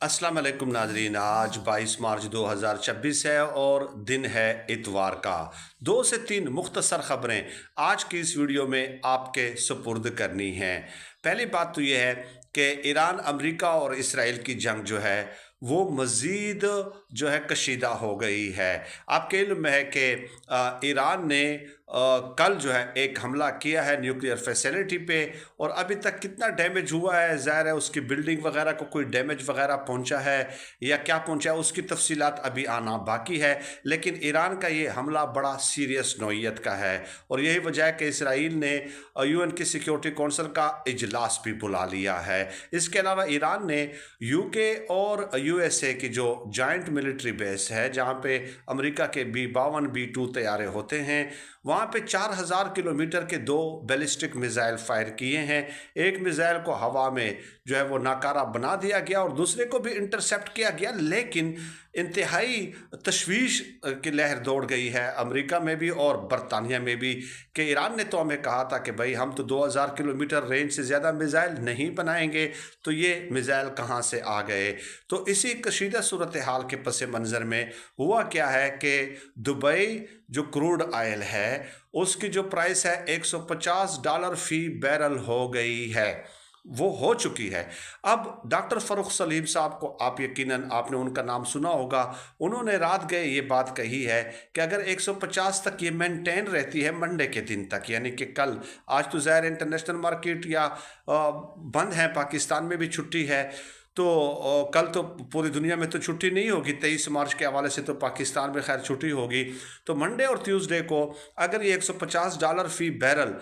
अस्सलाम वालेकुम नाजरीन। आज 22 मार्च 2026 है और दिन है इतवार का। 2 से 3 मुख्तसर ख़बरें आज की इस वीडियो में आपके सुपुर्द करनी हैं। पहली बात तो यह है कि ईरान, अमेरिका और इसराइल की जंग जो है वो मज़ीद जो है कशीदा हो गई है। आपके इल्म में है कि ईरान ने कल जो है एक हमला किया है न्यूक्लियर फैसिलिटी पे, और अभी तक कितना डैमेज हुआ है, ज़ाहिर है उसकी बिल्डिंग वगैरह को कोई डैमेज वगैरह पहुंचा है या क्या पहुंचा है उसकी तफसीलात अभी आना बाकी है। लेकिन ईरान का ये हमला बड़ा सीरियस नौइयत का है और यही वजह है कि इसराइल ने यूएन की सिक्योरिटी कौंसिल का इजलास भी बुला लिया है। इसके अलावा ईरान ने यूके और यूएसए की जो जॉइंट मिलिट्री बेस है, जहाँ पे अमेरिका के B-52 B-2 तैयारे होते हैं, वहाँ पे 4000 किलोमीटर के 2 बैलिस्टिक मिसाइल फायर किए हैं। एक मिसाइल को हवा में जो है वो नाकारा बना दिया गया और दूसरे को भी इंटरसेप्ट किया गया, लेकिन इंतहाई तशवीश की लहर दौड़ गई है अमेरिका में भी और बरतानिया में भी कि ईरान ने तो हमें कहा था कि भाई हम तो 2000 किलोमीटर रेंज से ज़्यादा मिसाइल नहीं बनाएंगे, तो ये मिसाइल कहाँ से आ गए। तो इसी कशीदा सूरत हाल के पस मंज़र में हुआ क्या है कि दुबई जो क्रूड आयल है उसकी जो प्राइस है $150 फी बैरल हो गई है, वो हो चुकी है। अब डॉक्टर फ़ारूक सलीम साहब को आप यकीनन आपने उनका नाम सुना होगा, उन्होंने रात गए ये बात कही है कि अगर 150 तक ये मेंटेन रहती है मंडे के दिन तक, यानी कि कल, आज तो ज़ाहिर इंटरनेशनल मार्केट या बंद है, पाकिस्तान में भी छुट्टी है, तो कल तो पूरी दुनिया में तो छुट्टी नहीं होगी, 23 मार्च के हवाले से तो पाकिस्तान में खैर छुट्टी होगी। तो मंडे और ट्यूसडे को अगर ये $150 फी बैरल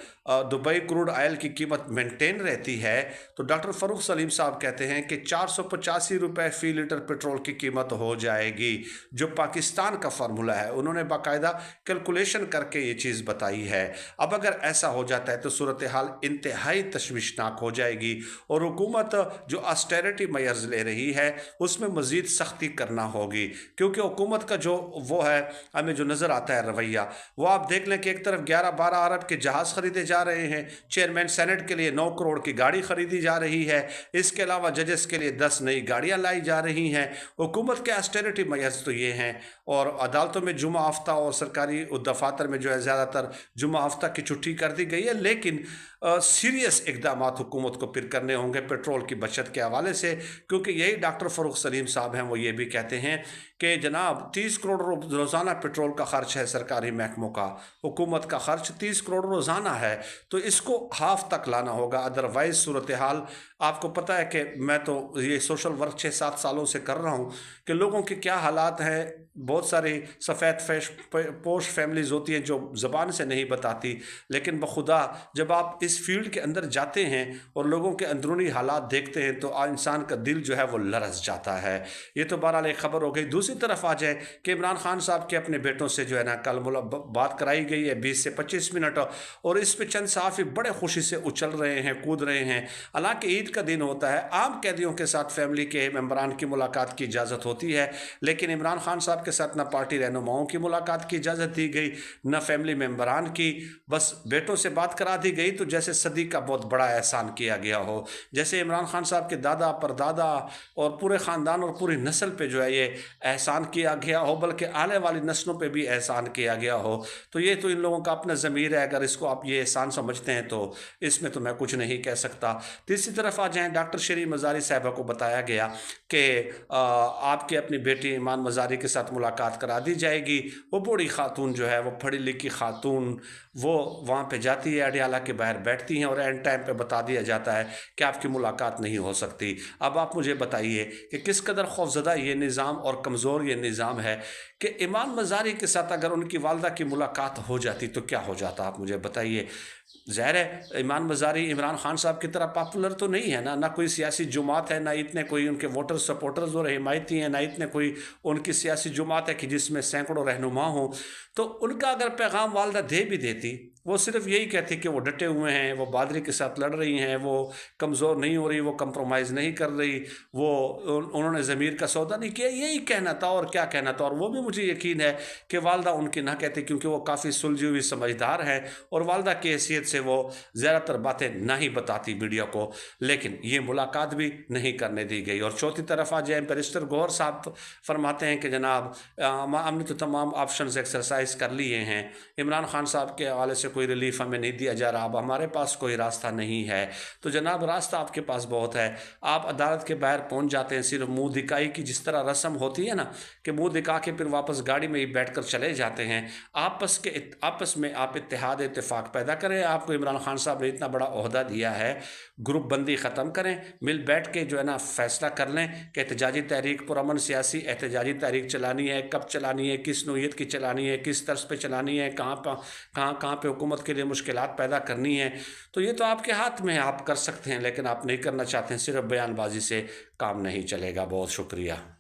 दुबई क्रूड ऑयल की कीमत मेंटेन रहती है, तो डॉक्टर फ़ारूक सलीम साहब कहते हैं कि ₹485 फी लीटर पेट्रोल की कीमत हो जाएगी, जो पाकिस्तान का फार्मूला है। उन्होंने बाकायदा कैलकुलेशन करके ये चीज़ बताई है। अब अगर ऐसा हो जाता है तो सूरत हाल इंतहाई तशवीशनाक हो जाएगी और हुकूमत जो ऑस्टेरिटी मेजर्स ले रही है उसमें मज़ीद सख्ती करना होगी, क्योंकि हुकूमत का जो वो है, हमें जो नज़र आता है रवैया, वो आप देख लें कि एक तरफ 11-12 अरब के जहाज़ खरीदे जा रहे हैं, चेयरमैन सेनेट के लिए 9 करोड़ की गाड़ी खरीदी जा रही है, इसके अलावा जजेस के लिए 10 नई गाड़ियाँ लाई जा रही हैं। हुकूमत के ऑस्टेरिटी मेजर्स तो ये हैं, और अदालतों में जुमा हफ्ता और सरकारी दफातर में जो है ज़्यादातर जुमा हफ्ता की छुट्टी कर दी गई है, लेकिन सीरियस इकदाम हुकूमत को फिर करने होंगे पेट्रोल की बचत के हवाले से, क्योंकि यही डॉक्टर फ़ारूक सलीम साहब हैं, वो ये भी कहते हैं कि जनाब 30 करोड़ रोज़ाना पेट्रोल का ख़र्च है सरकारी महकमों का, हुकूमत का ख़र्च 30 करोड़ रोज़ाना है, तो इसको हाफ तक लाना होगा, अदरवाइज़ सूरत हाल आपको पता है कि मैं तो ये सोशल वर्क 6-7 सालों से कर रहा हूँ कि लोगों के क्या हालात हैं। बहुत सारी सफ़ेद पोश फैमिलीज़ होती हैं जो ज़बान से नहीं बताती, लेकिन बखुदा जब आप इस फील्ड के अंदर जाते हैं और लोगों के अंदरूनी हालात देखते हैं तो इंसान का दिल जो है वो लरस जाता है। ये तो बहरहाल एक ख़बर हो गई। दूसरी तरफ आ जाए कि इमरान खान साहब के अपने बेटों से जो है ना कल बात कराई गई है 20 से 25 मिनट, और इस पर चंद सहाफ़ी बड़े खुशी से उछल रहे हैं, कूद रहे हैं। हालांकि ईद का दिन होता है, आम कैदियों के साथ फैमिली के मेम्बरान की मुलाकात की इजाज़त होती है, लेकिन इमरान खान साहब के साथ न पार्टी रहनुमाओं की मुलाकात की इजाज़त दी गई, न फैमिली मेम्बरान की, बस बेटों से बात करा दी गई, तो जैसे सदी का बहुत बड़ा एहसान किया गया हो, जैसे इमरान खान साहब के दादा परदादा और पूरे ख़ानदान और पूरी नस्ल पे जो है ये एहसान किया गया हो, बल्कि आने वाली नस्लों पे भी एहसान किया गया हो। तो ये तो इन लोगों का अपना ज़मीर है, अगर इसको आप ये एहसान समझते हैं तो इसमें तो मैं कुछ नहीं कह सकता। तीसरी तरफ आ जाएँ, डॉक्टर शरीफ मज़ारी साहिबा को बताया गया कि आपकी अपनी बेटी ईमान मज़ारी के साथ मुलाकात करा दी जाएगी। वो बूढ़ी खातून जो है, वो पढ़ी लिखी खातून, वो वहाँ पे जाती है, अडियाला के बाहर बैठती हैं और एंड टाइम पे बता दिया जाता है कि आपकी मुलाकात नहीं हो सकती। अब आप मुझे बताइए कि किस कदर खौफज़दा ये निज़ाम और कमज़ोर ये निज़ाम है कि ईमान मज़ारी के साथ अगर उनकी वालदा की मुलाकात हो जाती तो क्या हो जाता, आप मुझे बताइए। ज़ाहिर है ईमान मज़ारी इमरान खान साहब की तरह पॉपुलर तो नहीं है ना कोई सियासी जुमात है, ना इतने कोई उनके वोटर सपोर्टर्स और हिमायती हैं, ना इतने कोई उनकी सियासी जुमात है कि जिसमें सैकड़ों रहनुमा हों। तो उनका अगर पैगाम वालदा दे भी देती, वो सिर्फ यही कहती कि वो डटे हुए हैं, वो बादरी के साथ लड़ रही हैं, वो कमज़ोर नहीं हो रही, वो कंप्रोमाइज़ नहीं कर रही, वो उन्होंने ज़मीर का सौदा नहीं किया, यही कहना था और क्या कहना था। और वो भी मुझे यकीन है कि वालदा उनकी ना कहती, क्योंकि वो काफ़ी सुलझी हुई समझदार हैं और वालदा की हैसियत हैसियत से वो ज़्यादातर बातें नहीं बताती मीडिया को, लेकिन ये मुलाकात भी नहीं करने दी गई। और चौथी तरफ आ जाए, बैरिस्टर गौहर साहब फरमाते हैं कि जनाब हमने तो तमाम ऑप्शंस एक्सरसाइज कर लिए हैं, इमरान खान साहब के हवाले से कोई रिलीफ हमें नहीं दिया जा रहा, अब हमारे पास कोई रास्ता नहीं है। तो जनाब रास्ता आपके पास बहुत है, आप अदालत के बाहर पहुंच जाते हैं, सिर्फ मुंह दिखाई की जिस तरह रस्म होती है ना कि मुंह दिखा के फिर वापस गाड़ी में ही बैठ कर चले जाते हैं। आपस में आप इत्तेहाद इत्तेफाक पैदा करें। आपको इमरान खान साहब ने इतना बड़ा ओहदा दिया है, ग्रुप बंदी ख़त्म करें, मिल बैठ के जो है ना फैसला कर लें कि एहतजाजी तहरीक पुरअमन सियासी एहतजाजी तहरीक चलानी है, कब चलानी है, किस नोयत की चलानी है, किस तर्ज पे चलानी है, कहाँ पे हुकूमत के लिए मुश्किलात पैदा करनी है। तो ये तो आपके हाथ में है, आप कर सकते हैं, लेकिन आप नहीं करना चाहते हैं, सिर्फ बयानबाजी से काम नहीं चलेगा। बहुत शुक्रिया।